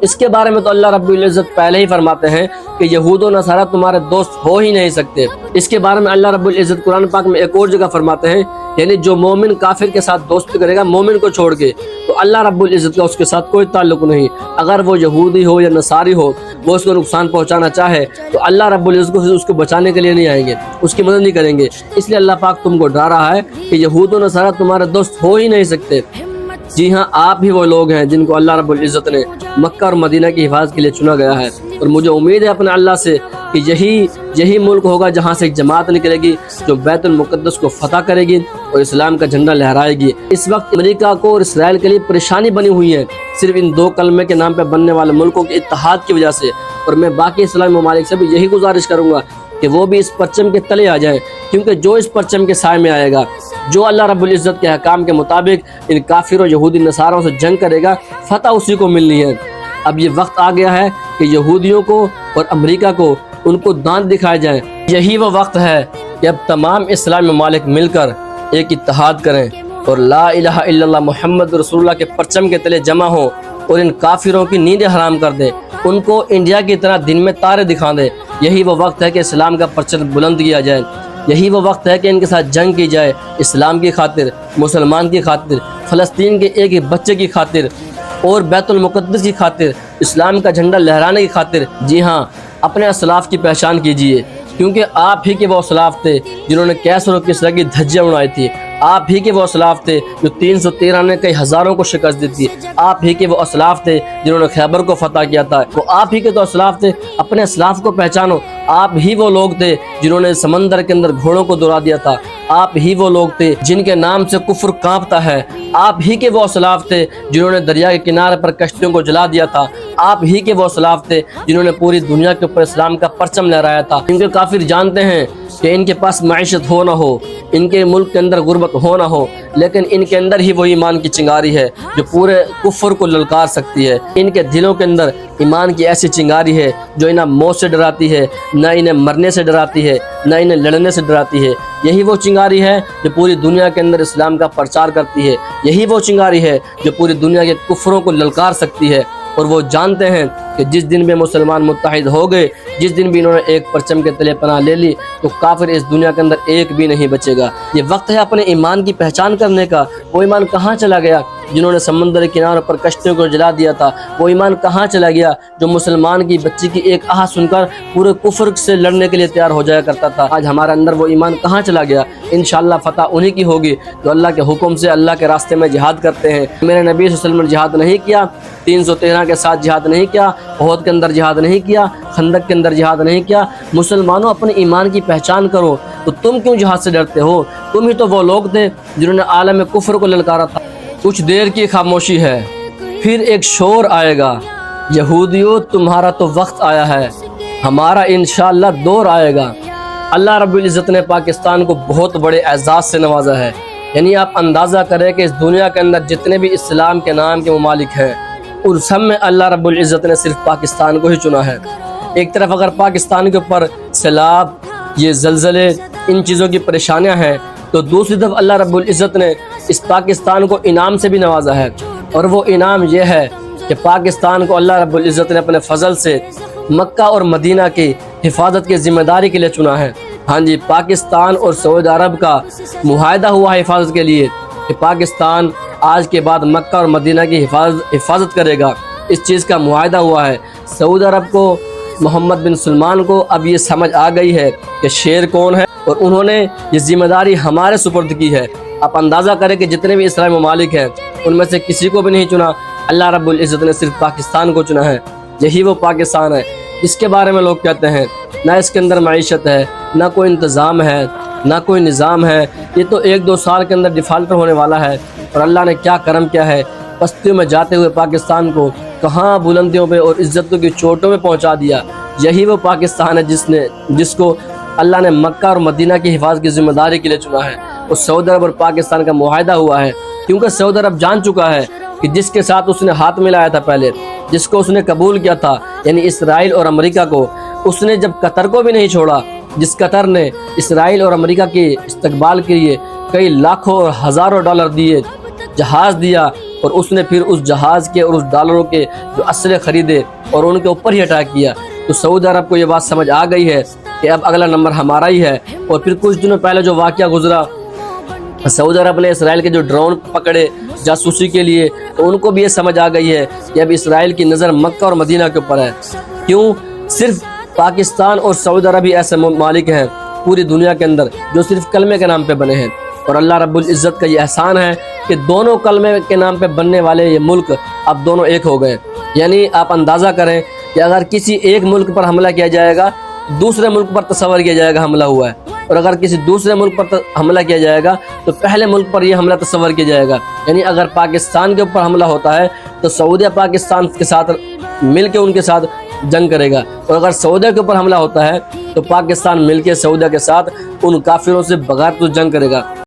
اس کے بارے میں تو اللہ رب العزت پہلے ہی فرماتے ہیں کہ یہود و نصارہ تمہارے دوست ہو ہی نہیں سکتے۔ اس کے بارے میں اللہ رب العزت قرآن پاک میں ایک اور جگہ فرماتے ہیں، یعنی جو مومن کافر کے ساتھ دوستی کرے گا مومن کو چھوڑ کے، تو اللہ رب العزت کا اس کے ساتھ کوئی تعلق نہیں۔ اگر وہ یہودی ہو یا نصاری ہو، وہ اس کو نقصان پہنچانا چاہے تو اللہ رب العزت اس کو بچانے کے لیے نہیں آئیں گے، اس کی مدد نہیں کریں گے۔ اس لیے اللہ پاک تم کو ڈرا رہا ہے کہ یہود و نصارہ تمہارے دوست ہو ہی نہیں سکتے۔ جی ہاں، آپ ہی وہ لوگ ہیں جن کو اللہ رب العزت نے مکہ اور مدینہ کی حفاظت کے لیے چنا گیا ہے، اور مجھے امید ہے اپنے اللہ سے کہ یہی ملک ہوگا جہاں سے ایک جماعت نکلے گی جو بیت المقدس کو فتح کرے گی اور اسلام کا جھنڈا لہرائے گی۔ اس وقت امریکہ کو اور اسرائیل کے لیے پریشانی بنی ہوئی ہے، صرف ان دو کلمے کے نام پہ بننے والے ملکوں کے اتحاد کی وجہ سے، اور میں باقی اسلامی ممالک سے بھی یہی گزارش کروں گا کہ وہ بھی اس پرچم کے تلے آ جائیں، کیونکہ جو اس پرچم کے سائے میں آئے گا، جو اللہ رب العزت کے احکام کے مطابق ان کافروں یہودی نصاروں سے جنگ کرے گا، فتح اسی کو ملنی ہے۔ اب یہ وقت آ گیا ہے کہ یہودیوں کو اور امریکہ کو ان کو دانت دکھائے جائیں۔ یہی وہ وقت ہے کہ اب تمام اسلامی ممالک مل کر ایک اتحاد کریں اور لا الہ الا اللہ محمد رسول اللہ کے پرچم کے تلے جمع ہوں اور ان کافروں کی نیندیں حرام کر دیں، ان کو انڈیا کی طرح دن میں تارے دکھا دیں۔ یہی وہ وقت ہے کہ اسلام کا پرچم بلند کیا جائے، یہی وہ وقت ہے کہ ان کے ساتھ جنگ کی جائے، اسلام کی خاطر، مسلمان کی خاطر، فلسطین کے ایک بچے کی خاطر اور بیت المقدس کی خاطر، اسلام کا جھنڈا لہرانے کی خاطر۔ جی ہاں، اپنے اسلاف کی پہچان کیجئے، کیونکہ آپ ہی کے وہ اسلاف تھے جنہوں نے کیسر و کسریٰ کی دھجیاں اڑائی تھی، آپ ہی کے وہ اسلاف تھے جو 313 نے کئی ہزاروں کو شکست دی تھی، آپ ہی کے وہ اسلاف تھے جنہوں نے خیبر کو فتح کیا تھا، وہ آپ ہی کے تو اسلاف تھے۔ اپنے اسلاف کو پہچانو، آپ ہی وہ لوگ تھے جنہوں نے سمندر کے اندر گھوڑوں کو دوڑا دیا تھا، آپ ہی وہ لوگ تھے جن کے نام سے کفر کانپتا ہے، آپ ہی کے وہ اسلاف تھے جنہوں نے دریا کے کنارے پر کشتیوں کو جلا دیا تھا، آپ ہی کے وہ اسلاف تھے جنہوں نے پوری دنیا کے اوپر اسلام کا پرچم لہرایا تھا۔ کیونکہ کافر جانتے ہیں کہ ان کے پاس معیشت ہو نہ ہو، ان کے ملک کے اندر غربت ہو نہ ہو، لیکن ان کے اندر ہی وہ ایمان کی چنگاری ہے جو پورے کفر کو للکار سکتی ہے۔ ان کے دلوں کے اندر ایمان کی ایسی چنگاری ہے جو انہیں موت سے ڈراتی ہے، نہ انہیں مرنے سے ڈراتی ہے، نہ انہیں لڑنے سے ڈراتی ہے۔ یہی وہ چنگاری ہے جو پوری دنیا کے اندر اسلام کا پرچار کرتی ہے، یہی وہ چنگاری ہے جو پوری دنیا کے کفروں کو للکار سکتی ہے۔ اور وہ جانتے ہیں کہ جس دن بھی مسلمان متحد ہو گئے، جس دن بھی انہوں نے ایک پرچم کے تلے پناہ لے لی، تو کافر اس دنیا کے اندر ایک بھی نہیں بچے گا۔ یہ وقت ہے اپنے ایمان کی پہچان کرنے کا۔ وہ ایمان کہاں چلا گیا جنہوں نے سمندر کے کناروں پر کشتیوں کو جلا دیا تھا؟ وہ ایمان کہاں چلا گیا جو مسلمان کی بچی کی ایک آہ سن کر پورے کفر سے لڑنے کے لیے تیار ہو جایا کرتا تھا؟ آج ہمارے اندر وہ ایمان کہاں چلا گیا؟ انشاءاللہ فتح انہی کی ہوگی جو اللہ کے حکم سے اللہ کے راستے میں جہاد کرتے ہیں۔ میرے نبی صلی اللہ علیہ وسلم نے جہاد نہیں کیا، 313 کے ساتھ جہاد نہیں کیا، احد کے اندر جہاد نہیں کیا، خندق کے اندر جہاد نہیں کیا۔ مسلمانوں، اپنے ایمان کی پہچان کرو۔ تو تم کیوں جہاد سے ڈرتے ہو؟ تم ہی تو وہ لوگ تھے جنہوں نے عالم کفر کو للکارا تھا۔ کچھ دیر کی خاموشی ہے، پھر ایک شور آئے گا، یہودیوں تمہارا تو وقت آیا ہے، ہمارا انشاءاللہ دور آئے گا۔ اللہ رب العزت نے پاکستان کو بہت بڑے اعزاز سے نوازا ہے۔ یعنی آپ اندازہ کریں کہ اس دنیا کے اندر جتنے بھی اسلام کے نام کے ممالک ہیں، اور سب میں اللہ رب العزت نے صرف پاکستان کو ہی چنا ہے۔ ایک طرف اگر پاکستان کے اوپر سیلاب، یہ زلزلے، ان چیزوں کی پریشانیاں ہیں، تو دوسری طرف اللہ رب العزت نے اس پاکستان کو انعام سے بھی نوازا ہے، اور وہ انعام یہ ہے کہ پاکستان کو اللہ رب العزت نے اپنے فضل سے مکہ اور مدینہ کی حفاظت کی ذمہ داری کے لیے چنا ہے۔ ہاں جی، پاکستان اور سعودی عرب کا معاہدہ ہوا ہے حفاظت کے لیے کہ پاکستان آج کے بعد مکہ اور مدینہ کی حفاظت کرے گا۔ اس چیز کا معاہدہ ہوا ہے۔ سعودی عرب کو، محمد بن سلمان کو اب یہ سمجھ آ گئی ہے کہ شیر کون ہے، اور انہوں نے یہ ذمہ داری ہمارے سپرد کی ہے۔ آپ اندازہ کریں کہ جتنے بھی اسلامی ممالک ہیں ان میں سے کسی کو بھی نہیں چنا، اللہ رب العزت نے صرف پاکستان کو چنا ہے۔ یہی وہ پاکستان ہے جس کے بارے میں لوگ کہتے ہیں نہ اس کے اندر معیشت ہے، نہ کوئی انتظام ہے، نہ کوئی نظام ہے، یہ تو 1-2 سال کے اندر ڈیفالٹر ہونے والا ہے۔ اور اللہ نے کیا کرم کیا ہے، پستیوں میں جاتے ہوئے پاکستان کو کہاں بلندیوں پہ اور عزتوں کی چوٹوں میں پہنچا دیا۔ یہی وہ پاکستان ہے جس کو اللہ نے مکہ اور مدینہ کی حفاظت کی ذمہ داری کے لیے چنا ہے۔ اور سعودی عرب اور پاکستان کا معاہدہ ہوا ہے، کیونکہ سعودی عرب جان چکا ہے کہ جس کے ساتھ اس نے ہاتھ ملایا تھا پہلے، جس کو اس نے قبول کیا تھا، یعنی اسرائیل اور امریکہ کو، اس نے جب قطر کو بھی نہیں چھوڑا، جس قطر نے اسرائیل اور امریکہ کے استقبال کے لیے کئی لاکھوں اور ہزاروں ڈالر دیے، جہاز دیا، اور اس نے پھر اس جہاز کے اور اس ڈالروں کے جو اسلحے خریدے اور ان کے اوپر ہی اٹیک کیا، تو سعودی عرب کو یہ بات سمجھ آ گئی ہے کہ اب اگلا نمبر ہمارا ہی ہے۔ اور پھر کچھ دنوں پہلے جو واقعہ گزرا، سعودی عرب نے اسرائیل کے جو ڈرون پکڑے جاسوسی کے لیے، تو ان کو بھی یہ سمجھ آ گئی ہے کہ اب اسرائیل کی نظر مکہ اور مدینہ کے اوپر ہے۔ کیوں؟ صرف پاکستان اور سعودی عرب ہی ایسے ممالک ہیں پوری دنیا کے اندر جو صرف کلمے کے نام پہ بنے ہیں، اور اللہ رب العزت کا یہ احسان ہے کہ دونوں کلمے کے نام پہ بننے والے یہ ملک اب دونوں ایک ہو گئے۔ یعنی آپ اندازہ کریں کہ اگر کسی ایک ملک پر حملہ کیا جائے گا، دوسرے ملک پر تصور کیا جائے گا حملہ ہوا ہے، اور اگر کسی دوسرے ملک پر حملہ کیا جائے گا تو پہلے ملک پر یہ حملہ تصور کیا جائے گا۔ یعنی اگر پاکستان کے اوپر حملہ ہوتا ہے تو سعودیہ پاکستان کے ساتھ مل کے ان کے ساتھ جنگ کرے گا، اور اگر سعودیہ کے اوپر حملہ ہوتا ہے تو پاکستان مل کے سعودیہ کے ساتھ ان کافروں سے بغیر تو جنگ کرے گا۔